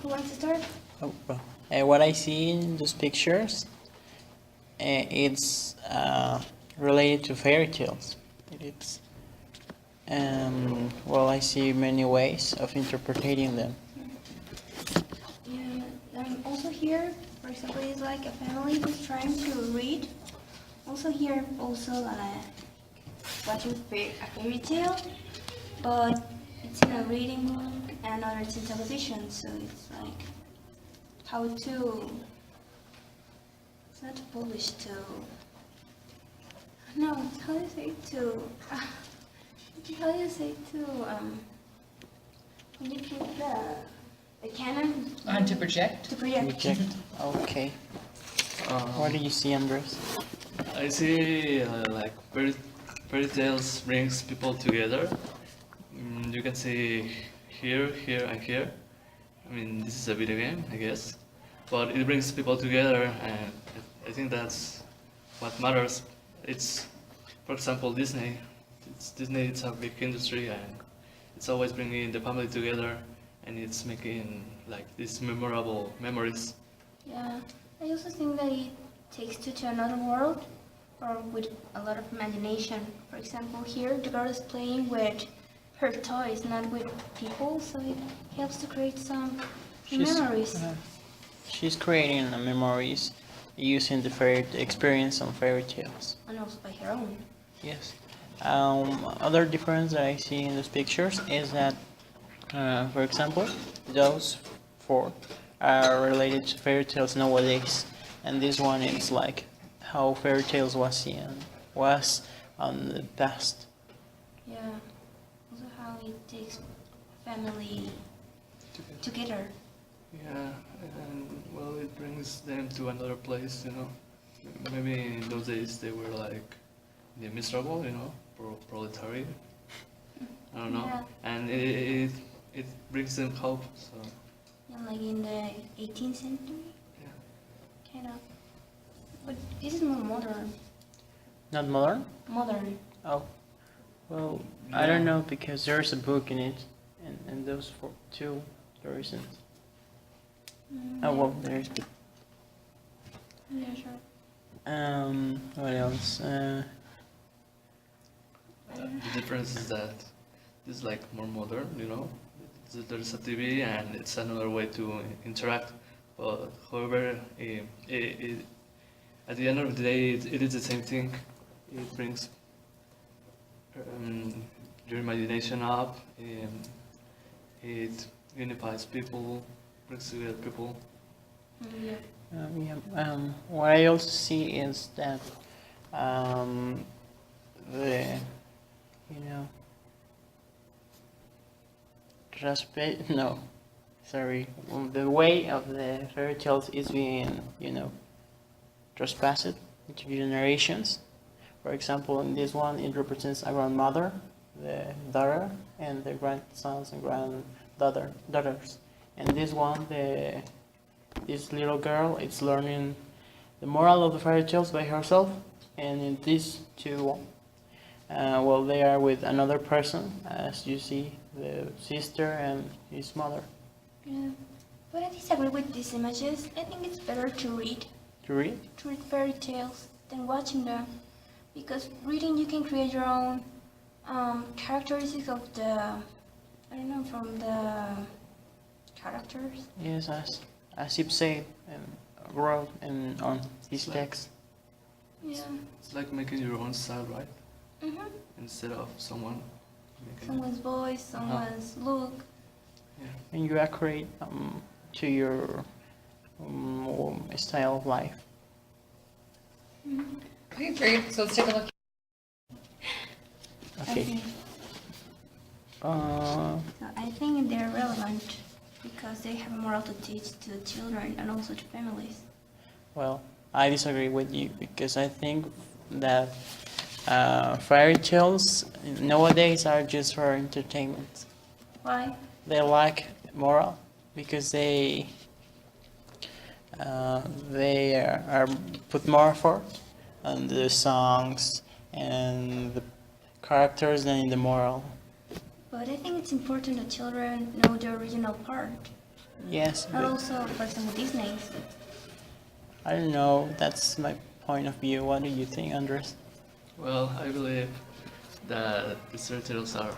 who wants to start? Oh, well, what I see in those pictures, it's related to fairy tales. It's well, I see many ways of interpreting them. Yeah, also here, for example, it's like a family who's trying to read. Also here, also watching a fairy tale, but it's in a reading book and other it's in television, so it's like how to, it's not to publish, to, no, how do you say to, how do you say to, when you put the canon? To project? To project. Reject. Okay. What do you see, Andres? I see like fairy tales brings people together. You can see here, here, and here. I mean, this is a video game, I guess, but it brings people together, and I think that's what matters. It's, for example, Disney. Disney. It's a big industry, and it's always bringing the family together, and it's making like these memorable memories. Yeah, I also think that it takes you to another world or with a lot of imagination. For example, here the girl is playing with her toys, not with people, so it helps to create some memories. She's creating memories using the experience on fairy tales. And also by her own. Yes. Other difference that I see in these pictures is that, for example, those four are related to fairy tales nowadays, and this one is like how fairy tales was on the past. Yeah, also how it takes family together. Yeah, and well, it brings them to another place, you know. Maybe in those days they were like the miserable, you know, proletariat. I don't know, Yeah. and it brings them hope. So Yeah, like in the 18th century, yeah. kind of. But this is more modern. Not modern? Modern. Oh, well, I don't know because there's a book in it, and those two there isn't. Oh well, there's. Yeah, sure. What else? The difference is that this is like more modern, you know. There's a TV and it's another way to interact. But however, at the end of the day, it is the same thing. It brings your imagination up. It unifies people, brings together people. Yeah. What I also see is that the you know respect no sorry the way of the fairy tales is being trespassed into generations. For example, in this one it represents a grandmother, the daughter, and the grandsons and daughters. And this one, this little girl is learning the moral of the fairy tales by herself. And in these two, well, they are with another person, as you see, the sister and his mother. Yeah. But I disagree with these images. I think it's better to read To read? fairy tales than watching them. Because reading, you can create your own characteristics of the, I don't know, from the characters. Yes, as you say, and wrote and on his text. Yeah. It's like making your own style, right? Mm-hmm. Instead of someone making. Someone's voice, someone's look. Yeah. And you accurate to your style of life. Okay, great. So let's take a look. Okay. So I think they're relevant because they have a moral to teach to the children and also to families. Well, I disagree with you because I think that fairy tales nowadays are just for entertainment. Why? They lack moral because they are put more effort on the songs and the characters than in the moral. But I think it's important that children know the original part. Yes, But but also, for example, Disney's. I don't know. That's my point of view. What do you think, Andres? Well, I believe that the fairy tales are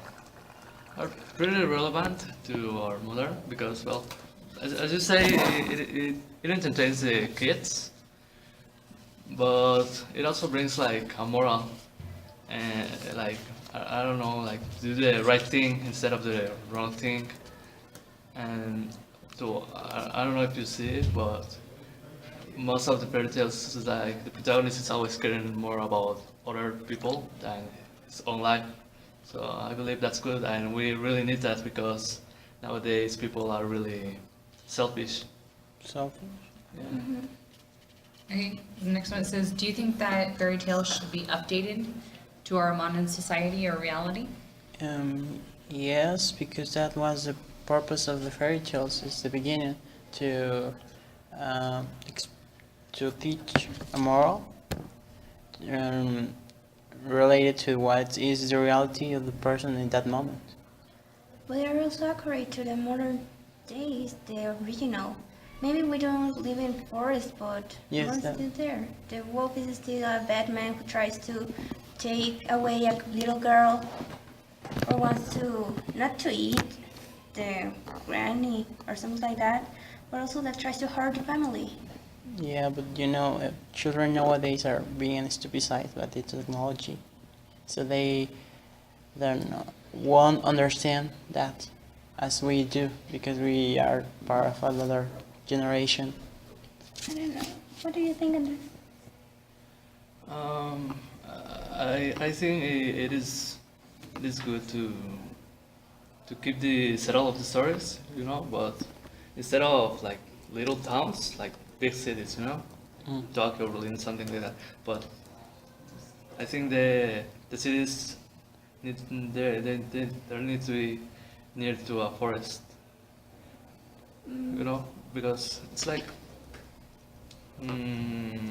pretty relevant to our mother because, well, as you say, it entertains the kids, but it also brings like a moral and like I don't know, like do the right thing instead of the wrong thing. And so I don't know if you see it, but most of the fairy tales is like the protagonist is always caring more about other people than his own life. So I believe that's good, and we really need that because nowadays people are really selfish. Selfish? Yeah. Okay, the next one says, do you think that fairy tales should be updated to our modern society or reality? Yes, because that was the purpose of the fairy tales. It's the beginning to um, ex- to teach a moral um, related to what is the reality of the person in that moment. But they are also accurate to the modern days, the original. Maybe we don't live in forest, but Yes, we're that- still there. The wolf is still a bad man who tries to take away a little girl or wants to not to eat the granny or something like that, but also that tries to hurt the family. Yeah, but you know, children nowadays are being stupidized by the technology, so they won't understand that as we do because we are part of another generation. I don't know. What do you think of this? Um, I think it is good to keep the settle of the stories, you know, but instead of like little towns, like big cities, you know, Tokyo, Berlin, something like that. But I think the cities need there needs to be near to a forest, you know, because it's like. Mm,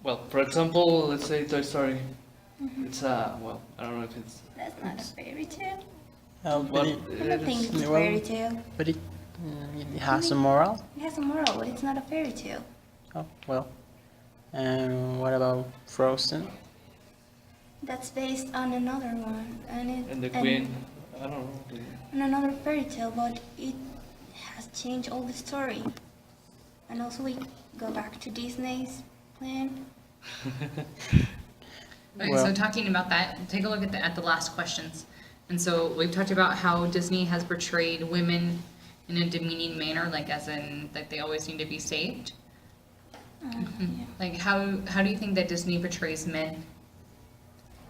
well, for example, let's say Toy Story. It's a well, I don't know if it's That's not a fairy tale. But but it, I don't think it's a well, fairy tale. but it has a moral. It has a moral, but it's not a fairy tale. Oh well. What about Frozen? That's based on another one, and the Queen. I don't know. on another fairy tale, but it has changed all the story. And also we go back to Disney's plan. Okay, Well- so talking about that, take a look at the last questions. And so we've talked about how Disney has portrayed women in a demeaning manner, like as in that they always need to be saved. Yeah. Like how do you think that Disney portrays men?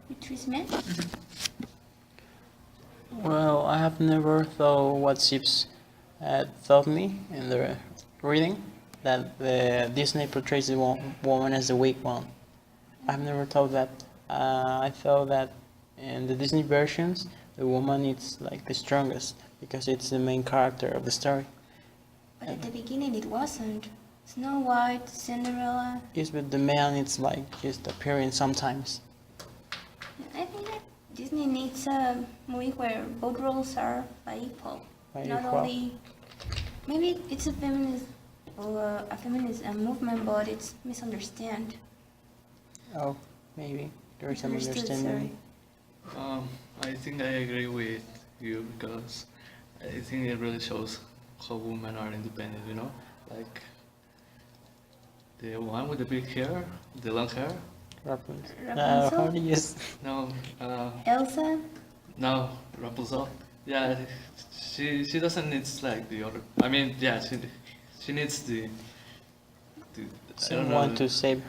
With Trisman? Well, I have never thought what Sips taught me in the reading that the Disney portrays the woman as the weak one. I've never thought that. I thought that in the Disney versions, the woman is like the strongest because it's the main character of the story. But at the beginning it wasn't. Snow White, Cinderella. Yes, but the man it's like just appearing sometimes. I think that Disney needs a movie where both roles are by equal. By Not equal. only. Maybe it's a feminist or a feminist movement, but it's misunderstood. Oh, maybe there's some Misunderstood, understanding. I think I agree with you because I think it really shows how women are independent. You know, like the one with the big hair, the long hair. Rapunzel. Rapunzel? How do you No, Elsa? no, Rapunzel. Yeah, she doesn't need like the other. I mean, yeah, she needs the I don't know, someone to save her?